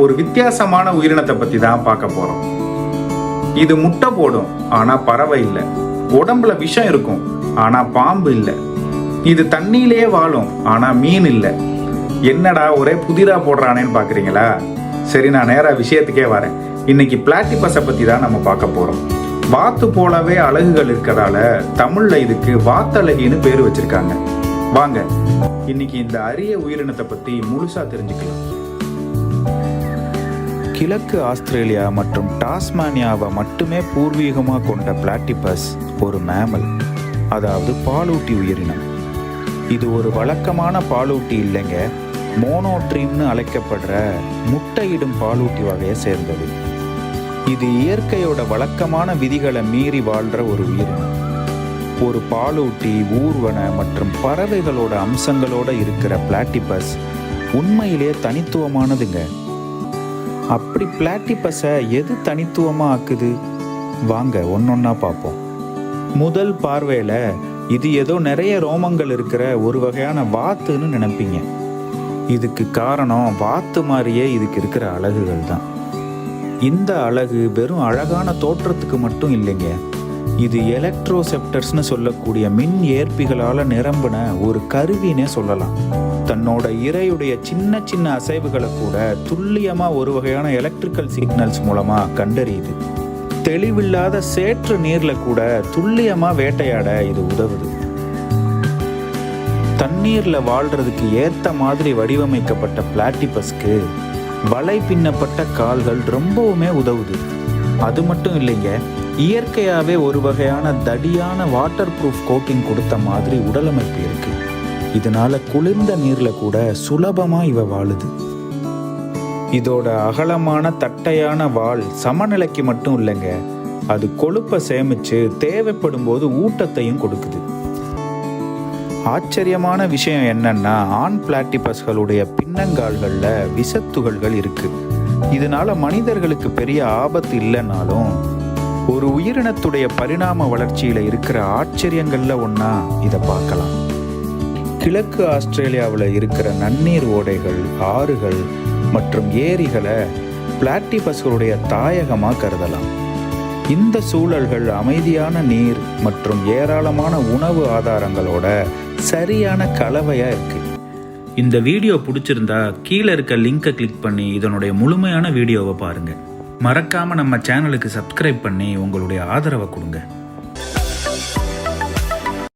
ஒரு வித்தியாசமான உயிரினத்தை பத்தி தான் பார்க்க போறோம். இது முட்டை போடும், ஆனா பறவை இல்லை. உடம்புல விஷம் இருக்கும், ஆனா பாம்பு இல்லை. இது தண்ணியிலேயே வாழும், ஆனா மீன் இல்லை. என்னடா ஒரே புதிரா போடுறானேன்னு பாக்குறீங்களா? சரி, நான் நேரா விஷயத்துக்கே வரேன். இன்னைக்கு பிளாட்டிபஸை பத்தி தான் நம்ம பார்க்க போறோம். வாத்து போலவே அலகுகள் இருக்கிறதால தமிழ்ல இதுக்கு வாத்தழகின்னு பேர் வச்சிருக்காங்க. வாங்க இன்னைக்கு இந்த அரிய உயிரினத்தை பத்தி முழுசா தெரிஞ்சுக்கலாம். கிழக்கு ஆஸ்திரேலியா மற்றும் டாஸ்மானியாவை மட்டுமே பூர்வீகமாக கொண்ட பிளாட்டிபஸ் ஒரு மேமல், அதாவது பாலூட்டி உயிரினம். இது ஒரு வழக்கமான பாலூட்டி இல்லைங்க, மோனோட்ரீம்னு அழைக்கப்படுற முட்டையிடும் பாலூட்டி வகையை சேர்ந்தது. இது இயற்கையோட வழக்கமான விதிகளை மீறி வாழ்கிற ஒரு உயிரினம். ஒரு பாலூட்டி, ஊர்வன மற்றும் பறவைகளோட அம்சங்களோட இருக்கிற பிளாட்டிபஸ் உண்மையிலே தனித்துவமானதுங்க. அப்படி பிளாட்டிபஸை எது தனித்துவமாக ஆக்குது? வாங்க ஒன்னொன்னா பார்ப்போம். முதல் பார்வையில் இது ஏதோ நிறைய ரோமங்கள் இருக்கிற ஒரு வகையான வாத்துன்னு நினைப்பீங்க. இதுக்கு காரணம் வாத்து மாதிரியே இதுக்கு இருக்கிற அலகுகள் தான். இந்த அலகு வெறும் அழகான தோற்றத்துக்கு மட்டும் இல்லைங்க, இது எலக்ட்ரோசெப்டர்ஸ்னு சொல்லக்கூடிய மின் ஏற்பிகளால் நிரம்பின ஒரு கருவினே சொல்லலாம். தன்னோட இரையுடைய சின்ன சின்ன அசைவுகளை கூட துல்லியமாக ஒரு வகையான எலக்ட்ரிக்கல் சிக்னல்ஸ் மூலமாக கண்டறியுது. தெளிவில்லாத சேற்று நீரில் கூட துல்லியமாக வேட்டையாட இது உதவுது. தண்ணீரில் வாழ்கிறதுக்கு ஏற்ற மாதிரி வடிவமைக்கப்பட்ட பிளாட்டிபஸ்க்கு வலை பின்னப்பட்ட கால்கள் ரொம்பவுமே உதவுது. அது மட்டும் இல்லைங்க, இயற்கையாகவே ஒரு வகையான தடியான வாட்டர் ப்ரூஃப் கோட்டிங் கொடுத்த மாதிரி உடலமைப்பு இருக்கு. இதனால குளிர்ந்த நீரில் கூட சுலபமாக இவ வாழுது. இதோட அகலமான தட்டையான வால் சமநிலைக்கு மட்டும் இல்லைங்க, அது கொழுப்பை சேமிச்சு தேவைப்படும் போது ஊட்டத்தையும் கொடுக்குது. ஆச்சரியமான விஷயம் என்னன்னா, ஆண் பிளாட்டிபஸ்களுடைய பின்னங்கால்களில் விஷத்துகள்கள் இருக்கு. இதனால மனிதர்களுக்கு பெரிய ஆபத்து இல்லைன்னாலும் ஒரு உயிரினத்துடைய பரிணாம வளர்ச்சியில் இருக்கிற ஆச்சரியங்கள்ல ஒன்றா இதை பார்க்கலாம். கிழக்கு ஆஸ்திரேலியாவில் இருக்கிற நன்னீர் ஓடைகள், ஆறுகள் மற்றும் ஏரிகளை பிளாட்டிபஸ்களுடைய தாயகமாக கருதலாம். இந்த சூழல்கள் அமைதியான நீர் மற்றும் ஏராளமான உணவு ஆதாரங்களோட சரியான கலவையாக இருக்கு. இந்த வீடியோ பிடிச்சிருந்தா கீழே இருக்க லிங்கை கிளிக் பண்ணி இதனுடைய முழுமையான வீடியோவை பாருங்க. மறக்காம நம்ம சேனலுக்கு சப்ஸ்கிரைப் பண்ணி உங்களுடைய ஆதரவை கொடுங்க.